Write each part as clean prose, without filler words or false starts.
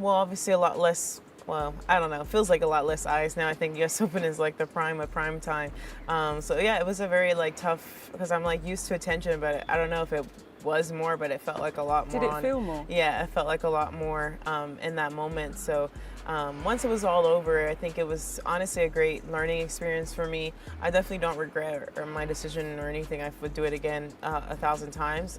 Well, obviously a lot less. Well, I don't know. It feels like a lot less eyes now. I think U.S. Open is like the prime of prime time. So yeah, it was a very like tough because I'm like used to attention, but I don't know if it was more, but it felt like a lot more. Did it feel more? Yeah, it felt like a lot more in that moment. So once it was all over, I think it was honestly a great learning experience for me. I definitely don't regret my decision or anything. I would do it again 1,000 times.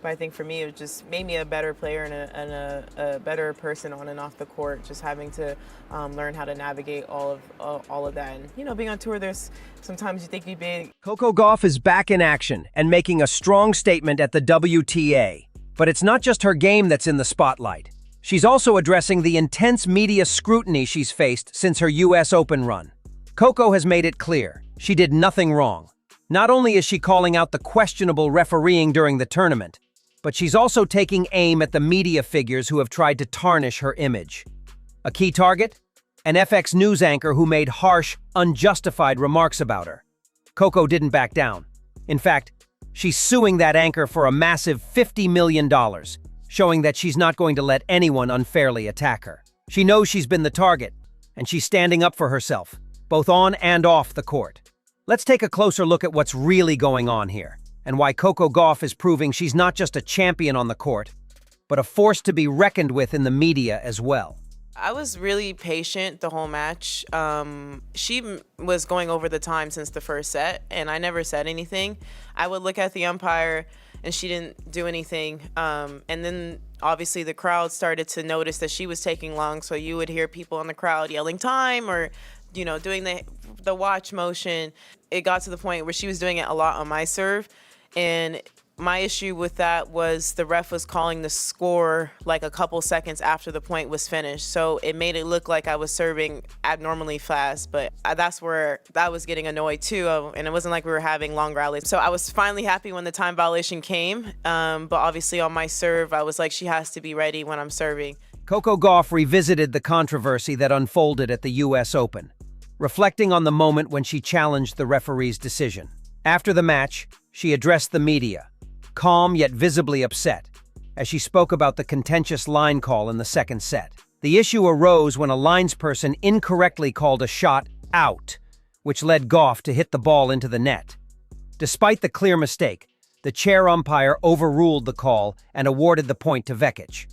But I think for me, it just made me a better player and a better person on and off the court. Just having to learn how to navigate all of that. And you know, being on tour, there's sometimes you think you'd be. Coco Gauff is back in action and making a strong statement at the WTA. But it's not just her game that's in the spotlight. She's also addressing the intense media scrutiny she's faced since her US Open run. Coco has made it clear she did nothing wrong. Not only is she calling out the questionable refereeing during the tournament, but she's also taking aim at the media figures who have tried to tarnish her image. A key target? An FX news anchor who made harsh, unjustified remarks about her. Coco didn't back down. In fact, she's suing that anchor for a massive $50 million, showing that she's not going to let anyone unfairly attack her. She knows she's been the target, and she's standing up for herself, both on and off the court. Let's take a closer look at what's really going on here, and why Coco Gauff is proving she's not just a champion on the court, but a force to be reckoned with in the media as well. I was really patient the whole match. She was going over the time since the first set, and I never said anything. I would look at the umpire, and she didn't do anything. And then obviously the crowd started to notice that she was taking long, so you would hear people in the crowd yelling time or, you know, doing the watch motion. It got to the point where she was doing it a lot on my serve. And my issue with that was the ref was calling the score like a couple seconds after the point was finished. So it made it look like I was serving abnormally fast, but that's where I was getting annoyed too. And it wasn't like we were having long rallies. So I was finally happy when the time violation came. But obviously on my serve, I was like, she has to be ready when I'm serving. Coco Gauff revisited the controversy that unfolded at the US Open, reflecting on the moment when she challenged the referee's decision. After the match, she addressed the media, calm yet visibly upset, as she spoke about the contentious line call in the second set. The issue arose when a linesperson incorrectly called a shot out, which led Gauff to hit the ball into the net. Despite the clear mistake, the chair umpire overruled the call and awarded the point to Vekic.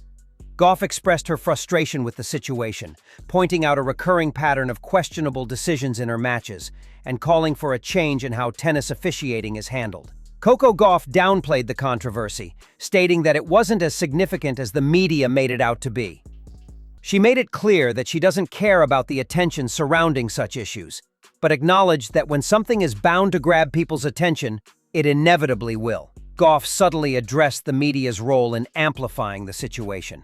Gauff expressed her frustration with the situation, pointing out a recurring pattern of questionable decisions in her matches and calling for a change in how tennis officiating is handled. Coco Gauff downplayed the controversy, stating that it wasn't as significant as the media made it out to be. She made it clear that she doesn't care about the attention surrounding such issues, but acknowledged that when something is bound to grab people's attention, it inevitably will. Gauff subtly addressed the media's role in amplifying the situation,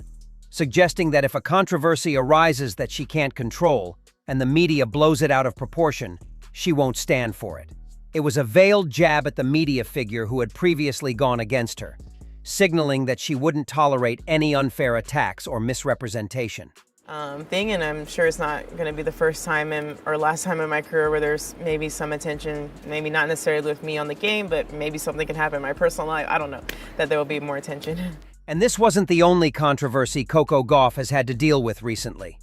suggesting that if a controversy arises that she can't control, and the media blows it out of proportion, she won't stand for it. It was a veiled jab at the media figure who had previously gone against her, signaling that she wouldn't tolerate any unfair attacks or misrepresentation. And I'm sure it's not going to be the first time or last time in my career where there's maybe some attention, maybe not necessarily with me on the game, but maybe something can happen in my personal life. I don't know, that there will be more attention. And this wasn't the only controversy Coco Gauff has had to deal with recently.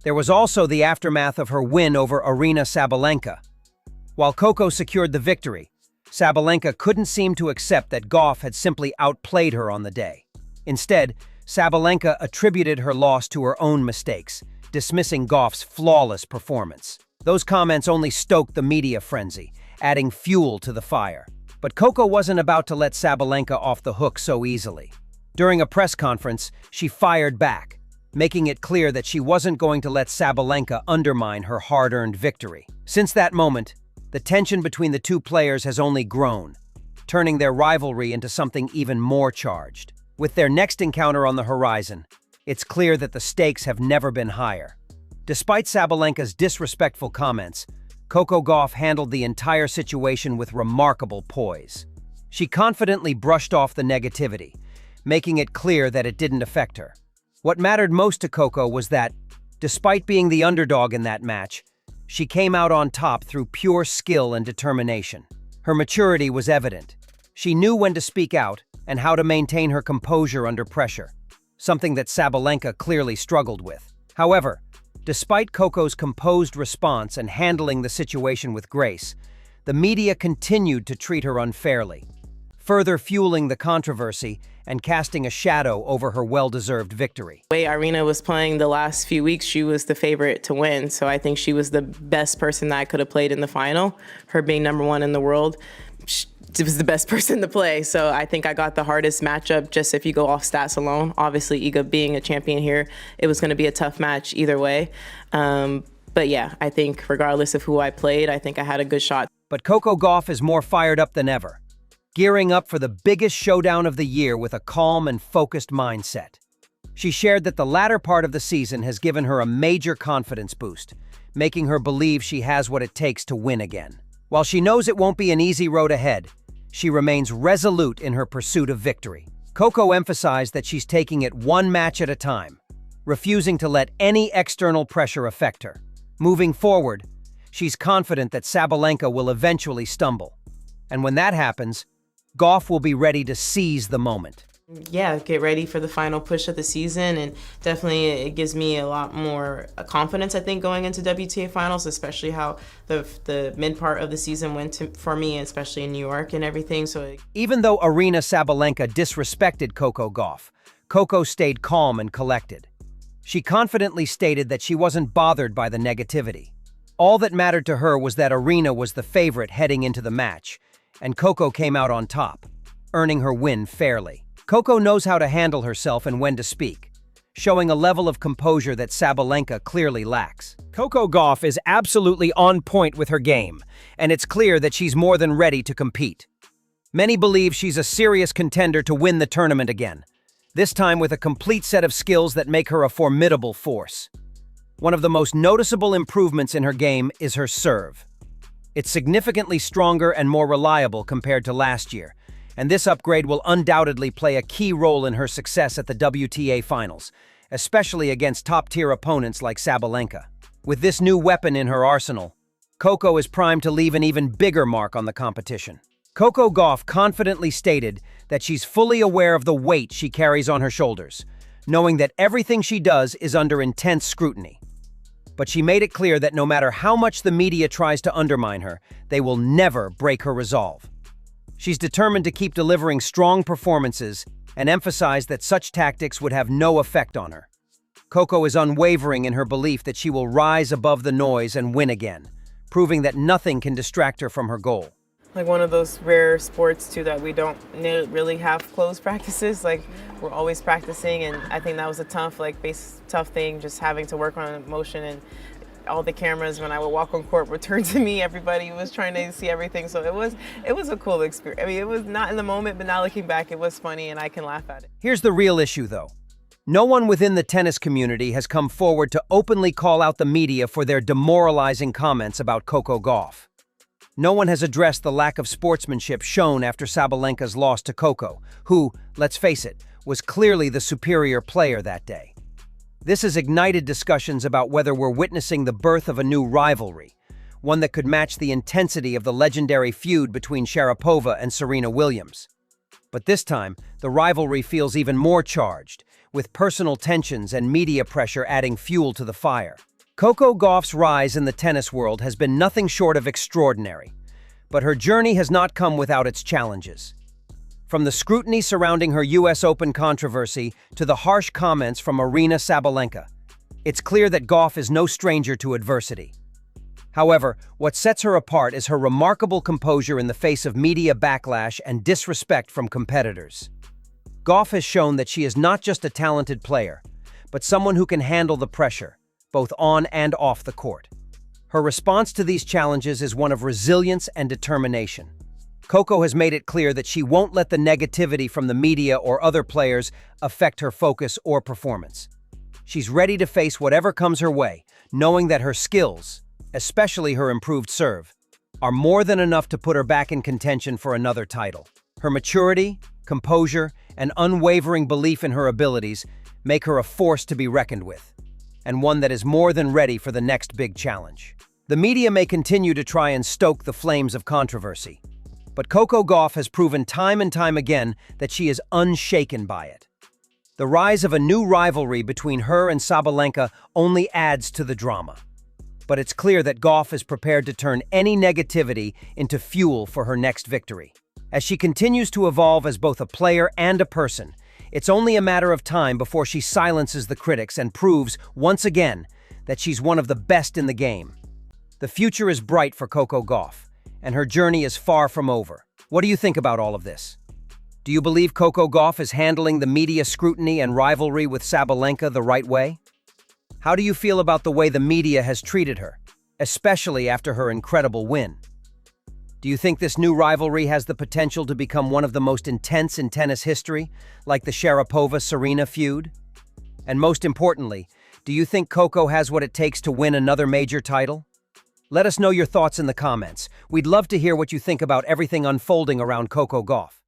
There was also the aftermath of her win over Aryna Sabalenka. While Coco secured the victory, Sabalenka couldn't seem to accept that Gauff had simply outplayed her on the day. Instead, Sabalenka attributed her loss to her own mistakes, dismissing Gauff's flawless performance. Those comments only stoked the media frenzy, adding fuel to the fire. But Coco wasn't about to let Sabalenka off the hook so easily. During a press conference, she fired back, making it clear that she wasn't going to let Sabalenka undermine her hard-earned victory. Since that moment, the tension between the two players has only grown, turning their rivalry into something even more charged. With their next encounter on the horizon, it's clear that the stakes have never been higher. Despite Sabalenka's disrespectful comments, Coco Gauff handled the entire situation with remarkable poise. She confidently brushed off the negativity, making it clear that it didn't affect her. What mattered most to Coco was that, despite being the underdog in that match, she came out on top through pure skill and determination. Her maturity was evident. She knew when to speak out and how to maintain her composure under pressure. something that Sabalenka clearly struggled with. However, despite Coco's composed response and handling the situation with grace, the media continued to treat her unfairly, further fueling the controversy and casting a shadow over her well-deserved victory. The way Aryna was playing the last few weeks, she was the favorite to win. So I think she was the best person that I could have played in the final. Her being #1 in the world, she was the best person to play. So I think I got the hardest matchup just if you go off stats alone. Obviously, Iga being a champion here, it was going to be a tough match either way. But yeah, I think regardless of who I played, I think I had a good shot. But Coco Gauff is more fired up than ever, gearing up for the biggest showdown of the year with a calm and focused mindset. She shared that the latter part of the season has given her a major confidence boost, making her believe she has what it takes to win again. While she knows it won't be an easy road ahead, she remains resolute in her pursuit of victory. Coco emphasized that she's taking it one match at a time, refusing to let any external pressure affect her. Moving forward, she's confident that Sabalenka will eventually stumble. And when that happens, Gauff will be ready to seize the moment. Yeah, get ready for the final push of the season, and definitely it gives me a lot more confidence, I think, going into WTA Finals, especially how the mid part of the season went for me, especially in New York and everything. So even though Aryna Sabalenka disrespected Coco Gauff, Coco stayed calm and collected. She confidently stated that she wasn't bothered by the negativity. All that mattered to her was that Aryna was the favorite heading into the match, and Coco came out on top, earning her win fairly. Coco knows how to handle herself and when to speak, showing a level of composure that Sabalenka clearly lacks. Coco Gauff is absolutely on point with her game, and it's clear that she's more than ready to compete. Many believe she's a serious contender to win the tournament again, this time with a complete set of skills that make her a formidable force. One of the most noticeable improvements in her game is her serve. It's significantly stronger and more reliable compared to last year, and this upgrade will undoubtedly play a key role in her success at the WTA Finals, especially against top-tier opponents like Sabalenka. With this new weapon in her arsenal, Coco is primed to leave an even bigger mark on the competition. Coco Gauff confidently stated that she's fully aware of the weight she carries on her shoulders, knowing that everything she does is under intense scrutiny. But she made it clear that no matter how much the media tries to undermine her, they will never break her resolve. She's determined to keep delivering strong performances and emphasized that such tactics would have no effect on her. Coco is unwavering in her belief that she will rise above the noise and win again, proving that nothing can distract her from her goal. like one of those rare sports too that we don't really have closed practices. Like we're always practicing, and I think that was a tough thing, just having to work on motion, and all the cameras when I would walk on court would turn to me. Everybody was trying to see everything, so it was a cool experience. I mean, it was not in the moment, but now looking back, it was funny, and I can laugh at it. Here's the real issue, though. No one within the tennis community has come forward to openly call out the media for their demoralizing comments about Coco Gauff. No one has addressed the lack of sportsmanship shown after Sabalenka's loss to Coco, who, let's face it, was clearly the superior player that day. This has ignited discussions about whether we're witnessing the birth of a new rivalry, one that could match the intensity of the legendary feud between Sharapova and Serena Williams. But this time, the rivalry feels even more charged, with personal tensions and media pressure adding fuel to the fire. Coco Gauff's rise in the tennis world has been nothing short of extraordinary, but her journey has not come without its challenges. From the scrutiny surrounding her US Open controversy to the harsh comments from Aryna Sabalenka, it's clear that Gauff is no stranger to adversity. However, what sets her apart is her remarkable composure in the face of media backlash and disrespect from competitors. Gauff has shown that she is not just a talented player, but someone who can handle the pressure, both on and off the court. Her response to these challenges is one of resilience and determination. Coco has made it clear that she won't let the negativity from the media or other players affect her focus or performance. She's ready to face whatever comes her way, knowing that her skills, especially her improved serve, are more than enough to put her back in contention for another title. Her maturity, composure, and unwavering belief in her abilities make her a force to be reckoned with, and one that is more than ready for the next big challenge. The media may continue to try and stoke the flames of controversy, but Coco Gauff has proven time and time again that she is unshaken by it. The rise of a new rivalry between her and Sabalenka only adds to the drama. But it's clear that Gauff is prepared to turn any negativity into fuel for her next victory. As she continues to evolve as both a player and a person, it's only a matter of time before she silences the critics and proves, once again, that she's one of the best in the game. The future is bright for Coco Gauff, and her journey is far from over. What do you think about all of this? Do you believe Coco Gauff is handling the media scrutiny and rivalry with Sabalenka the right way? How do you feel about the way the media has treated her, especially after her incredible win? Do you think this new rivalry has the potential to become one of the most intense in tennis history, like the Sharapova-Serena feud? And most importantly, do you think Coco has what it takes to win another major title? Let us know your thoughts in the comments. We'd love to hear what you think about everything unfolding around Coco Gauff.